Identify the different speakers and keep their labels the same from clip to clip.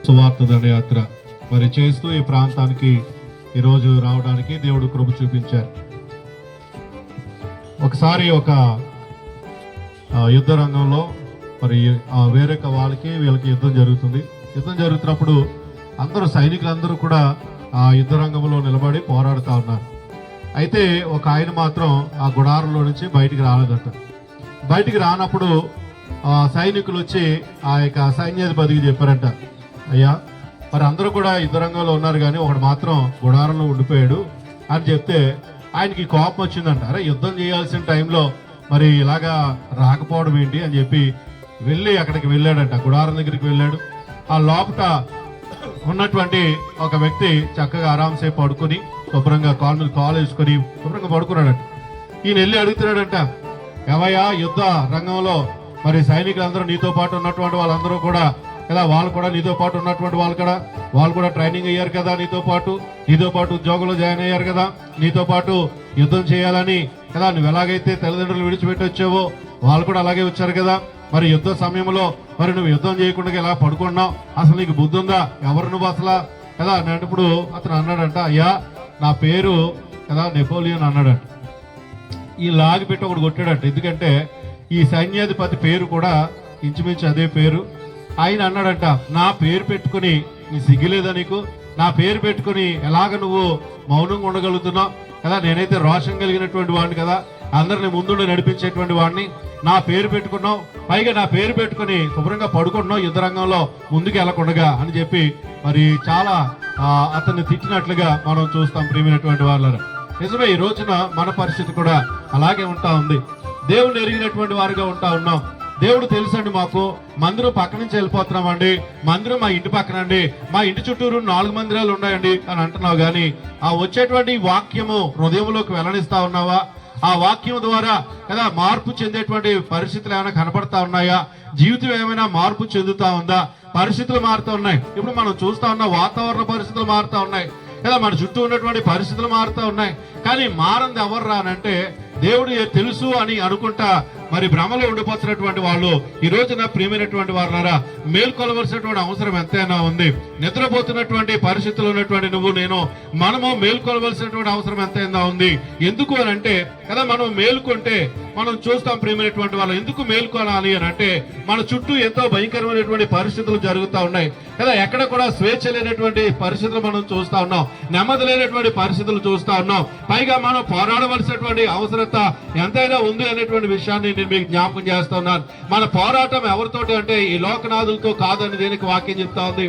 Speaker 1: సువార్త దండయాత్ర మరి చేస్తూ ఈ ప్రాంతానికి ఈరోజు రావడానికి దేవుడు కృప చూపించారు. ఒకసారి ఒక యుద్ధ రంగంలో మరి వేరొక వీళ్ళకి యుద్ధం జరుగుతుంది. యుద్ధం జరుగుతున్నప్పుడు అందరూ సైనికులందరూ కూడా ఆ యుద్ధ రంగంలో నిలబడి పోరాడుతూ ఉన్నారు. అయితే ఒక ఆయన మాత్రం ఆ గుడారంలో నుంచి బయటికి రాలేదట. బయటికి రానప్పుడు సైనికులు వచ్చి ఆ యొక్క సైన్యాధిపతికి చెప్పారంట, అయ్యా మరి అందరూ కూడా యుద్ధ రంగంలో ఉన్నారు కానీ ఒకడు మాత్రం గుడారంలో ఉండిపోయాడు అని చెప్తే ఆయనకి కోపం వచ్చిందంట. అరే యుద్ధం చేయాల్సిన టైంలో మరి ఇలాగా రాకపోవడం ఏంటి అని చెప్పి వెళ్ళి అక్కడికి వెళ్ళాడంట. గుడారం దగ్గరికి వెళ్ళాడు. ఆ లోపల ఉన్నటువంటి ఒక వ్యక్తి చక్కగా ఆరాంసేపు పడుకుని శుభ్రంగా కాలు మీద కాలు వేసుకొని శుభ్రంగా పడుకున్నాడంట. ఈయన వెళ్ళి అడుగుతున్నాడంట, ఎవయ్యా యుద్ధ రంగంలో మరి సైనికులందరూ నీతో పాటు ఉన్నటువంటి వాళ్ళందరూ కూడా కదా, వాళ్ళు కూడా నీతో పాటు ఉన్నటువంటి వాళ్ళు కూడా ట్రైనింగ్ అయ్యారు కదా, నీతో పాటు ఉద్యోగంలో జాయిన్ అయ్యారు కదా, నీతో పాటు యుద్ధం చేయాలని కదా, నువ్వు ఎలాగైతే తల్లిదండ్రులు విడిచిపెట్టి వచ్చావో వాళ్ళు కూడా అలాగే వచ్చారు కదా, మరి యుద్ధ సమయంలో మరి నువ్వు యుద్ధం చేయకుండా ఎలా పడుకున్నావు, అసలు నీకు బుద్ధి ఉందా, ఎవరు నువ్వు అసలు కదా అన్నప్పుడు అతను అన్నాడంట, అయ్యా నా పేరు కదా నెపోలియన్ అన్నాడంట. ఈ లాగి పెట్టి ఒకటి కొట్టాడంట. ఎందుకంటే ఈ సైన్యాధిపతి పేరు కూడా ఇంచుమించు అదే పేరు. ఆయన అన్నాడంట, నా పేరు పెట్టుకుని నీ సిగ్గులేదా నీకు, నా పేరు పెట్టుకుని ఎలాగ నువ్వు మౌనంగా ఉండగలుగుతున్నావు కదా, నేనైతే రోషం కలిగినటువంటి వాడిని కదా, అందరిని ముందుండి నడిపించేటువంటి వాడిని, నా పేరు పెట్టుకున్నావు, పైగా నా పేరు పెట్టుకుని శుభ్రంగా పడుకుంటున్నావు యుద్ధ రంగంలో ముందుకు వెళ్ళకుండగా అని చెప్పి మరి చాలా అతన్ని తిట్టినట్లుగా మనం చూస్తాం. ప్రియమైనటువంటి వాళ్ళ నిజమే, ఈ రోజున మన పరిస్థితి కూడా అలాగే ఉంటా ఉంది. దేవుని ఎరిగినటువంటి వారుగా ఉంటా ఉన్నాం. దేవుడు తెలుసండి మాకు, మందిరం పక్క నుంచి వెళ్ళిపోతున్నామండి, మందిరం మా ఇంటి పక్కనండి, మా ఇంటి చుట్టూరు 4 మందిరాలు ఉన్నాయండి అని అంటున్నావు. కానీ ఆ వచ్చేటువంటి వాక్యము హృదయంలోకి వెల్లడిస్తా ఉన్నావా? ఆ వాక్యం ద్వారా కదా మార్పు చెందేటువంటి పరిస్థితులు ఏమైనా కనపడతా ఉన్నాయా? జీవితం ఏమైనా మార్పు చెందుతా ఉందా? పరిస్థితులు మారుతూ ఉన్నాయి. ఇప్పుడు మనం చూస్తా ఉన్న వాతావరణ పరిస్థితులు మారుతా ఉన్నాయి కదా, మన చుట్టూ ఉన్నటువంటి పరిస్థితులు మారుతూ ఉన్నాయి. కానీ మారంది ఎవరు రానంటే దేవుడు తెలుసు అని అనుకుంటా మరి భ్రమలో ఉండిపోతున్నటువంటి వాళ్ళు ఈ రోజున ప్రియమైనటువంటి వారులారా మేల్కొలవలసినటువంటి అవసరం ఎంతైనా ఉంది. నిద్రపోతున్నటువంటి పరిస్థితులు ఉన్నటువంటి నువ్వు నేను మనము మేల్కొలవలసినటువంటి అవసరం ఎంతైనా ఉంది. ఎందుకు అని అంటే కదా, మనం మేల్కొంటే మనం చూస్తాం ప్రియమైనటువంటి వాళ్ళు. ఎందుకు మేల్కొనాలి అని అంటే మన చుట్టూ ఎంతో భయంకరమైనటువంటి పరిస్థితులు జరుగుతూ ఉన్నాయి కదా, ఎక్కడ కూడా స్వేచ్ఛ లేనటువంటి పరిస్థితులు మనం చూస్తా ఉన్నాం, నెమ్మది లేనటువంటి పరిస్థితులు చూస్తా ఉన్నాం. పైగా మనం పోరాడవలసినటువంటి అవసరత ఎంతైనా ఉంది అనేటువంటి విషయాన్ని నేను మీకు జ్ఞాపకం చేస్తా ఉన్నాను. మన పోరాటం ఎవరితోటి అంటే ఈ లోకనాథులతో కాదని దేనికి వాక్యం చెప్తా ఉంది.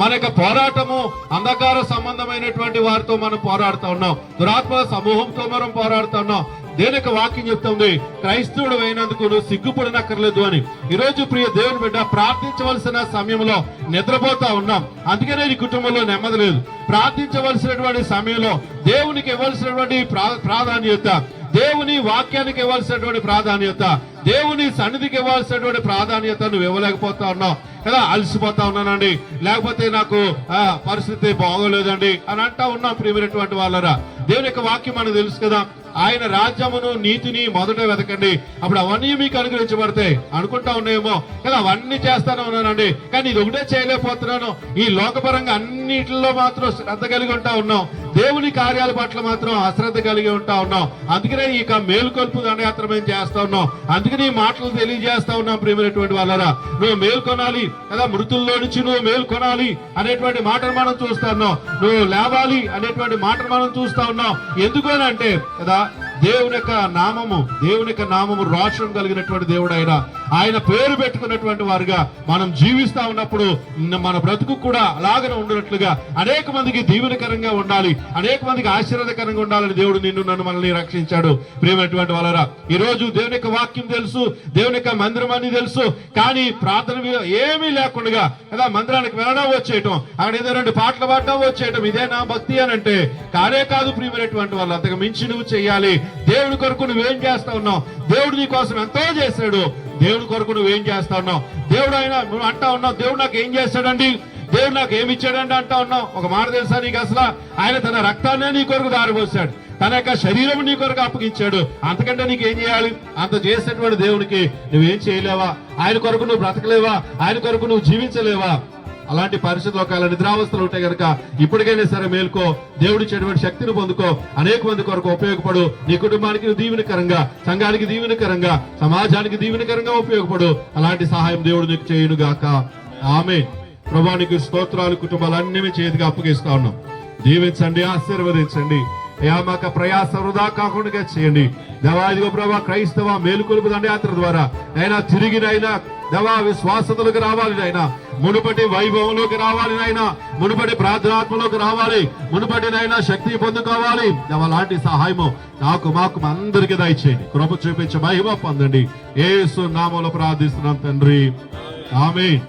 Speaker 1: మన యొక్క పోరాటము అంధకార సంబంధమైనటువంటి వారితో మనం పోరాడుతూ ఉన్నాం, దురాత్మల సమూహంతో మనం పోరాడుతూ ఉన్నాం. దేనికి వాక్యం చెప్తుంది, క్రైస్తవుడు అయినందుకు నువ్వు సిగ్గుపడనక్కర్లేదు అని. ఈ రోజు ప్రియ దేవుని బిడ్డ, ప్రార్థించవలసిన సమయంలో నిద్రపోతా ఉన్నాం, అందుకనే నీ కుటుంబంలో నెమ్మది లేదు. ప్రార్థించవలసినటువంటి సమయంలో దేవునికి ఇవ్వాల్సినటువంటి ప్రాధాన్యత, దేవుని వాక్యానికి ఇవ్వాల్సినటువంటి ప్రాధాన్యత, దేవుని సన్నిధికి ఇవ్వాల్సినటువంటి ప్రాధాన్యత నువ్వు ఇవ్వలేకపోతా ఉన్నావు కదా. అలసిపోతా ఉన్నానండి, లేకపోతే నాకు పరిస్థితి బాగోలేదండి అని అంటా ఉన్నాం. ప్రియమైనటువంటి వాళ్ళరా, దేవుని యొక్క వాక్యం మనకు తెలుసు కదా, ఆయన రాజ్యమును నీతిని మొదట వెతకండి, అప్పుడు అవన్నీ మీకు అనుగ్రహించబడతాయి. అనుకుంటా ఉన్నాయేమో కదా, అవన్నీ చేస్తానే ఉన్నానండి, కానీ ఇది ఒకటే చేయలేకపోతున్నాను. ఈ లోకపరంగా అన్నిటిలో మాత్రం శ్రద్ధ కలిగి ఉంటా ఉన్నాం, దేవుని కార్యాల పట్ల మాత్రం అశ్రద్ధ కలిగి ఉంటా ఉన్నాం. అందుకనే ఇక మేలుకొల్పు దండయాత్ర మేము చేస్తా ఉన్నాం, అందుకని ఈ మాటలు తెలియజేస్తా ఉన్నాం. ప్రియమైనటువంటి వాళ్ళరా, నువ్వు మేల్కొనాలి కదా, మృతుల్లో నుంచి నువ్వు మేల్కొనాలి అనేటువంటి మాటను మనం చూస్తా ఉన్నాం, నువ్వు లేవాలి అనేటువంటి మాటను మనం చూస్తా ఉన్నాం. ఎందుకు అని అంటే కదా, దేవుని యొక్క నామము రోషం కలిగినటువంటి దేవుడు ఆయన పేరు పెట్టుకున్నటువంటి వారుగా మనం జీవిస్తా ఉన్నప్పుడు మన బ్రతుకు కూడా అలాగనే ఉండనట్లుగా అనేక మందికి దీవెనకరంగా ఉండాలి, అనేక మందికి ఆశీర్వాదకరంగా ఉండాలని దేవుడు నన్ను మనల్ని రక్షించాడు. ప్రియమైనటువంటి వాళ్ళరా, ఈ రోజు దేవుని యొక్క వాక్యం తెలుసు, దేవుని యొక్క మందిరం అని తెలుసు, కానీ ప్రార్థన ఏమీ లేకుండా కదా మందిరానికి వెళ్ళడం వచ్చేయటం, అక్కడ ఏదో 2 పాటలు పాడడం వచ్చేయటం, ఇదే నా భక్తి అని అంటే కానే కాదు. ప్రియమైనటువంటి వాళ్ళు, అంతకు మించి నువ్వు చెయ్యాలి. దేవుడి కొరకు నువ్వేం చేస్తా ఉన్నావు? దేవుడు నీ కోసం ఎంతో చేశాడు, దేవుడి కొరకు నువ్వేం చేస్తా ఉన్నావు? దేవుడు అయినా నువ్వు అంటా ఉన్నావు, దేవుడు నాకు ఏం చేస్తాడండి, దేవుడు నాకు ఏమి ఇచ్చాడండి అంటా ఉన్నావు. ఒక మాట తెలుసా నీకు, అసలు ఆయన తన రక్తాన్నే నీ కొరకు దారిపోసాడు, తన యొక్క శరీరం నీ కొరకు అప్పగించాడు. అంతకంటే నీకేం చేయాలి? అంత చేసినటువంటి దేవునికి నువ్వేం చేయలేవా? ఆయన కొరకు నువ్వు బ్రతకలేవా? ఆయన కొరకు నువ్వు జీవించలేవా? అలాంటి పరిస్థితుల్లో ఒకవేళ నిద్రావస్థలు ఉంటే కనుక ఇప్పటికైనా సరే మేల్కో, దేవుడి చెడు శక్తిని పొందుకో, అనేక మంది కొరకు ఉపయోగపడు, నీ కుటుంబానికి దీవెనకరంగా, సంఘానికి దీవెనకరంగా, సమాజానికి దీవెనకరంగా ఉపయోగపడు. అలాంటి సహాయం దేవుడు నీకు చేయును గాక. ఆమేన్. ప్రభువానికి స్తోత్రాలు. కుటుంబాలన్నీ చేతిగా అప్పగిస్తా ఉన్నాం. దీవించండి, ఆశీర్వదించండి. అయ్యా మాకు ప్రయాస వృధా కాకుండా చేయండి దేవా. ఇదిగో ప్రభా, క్రైస్తవ మేలుకొలుపు దండయాత్ర ద్వారా అయినా తిరిగినైనా దేవా విశ్వాసతలకు రావాలి నాయనా, మునుపటి వైభవంలోకి రావాలి నాయనా, మునుపటి ప్రార్థనాత్మలోకి రావాలి, మునుపటినైనా శక్తి పొందుకోవాలి దేవా. లాంటి సహాయము నాకు మాకు అందరికీ దయచేయండి. కృప చూపించి మహిమ పొందండి. యేసు నామములో ప్రార్థిస్తున్నాం తండ్రి. ఆమేన్.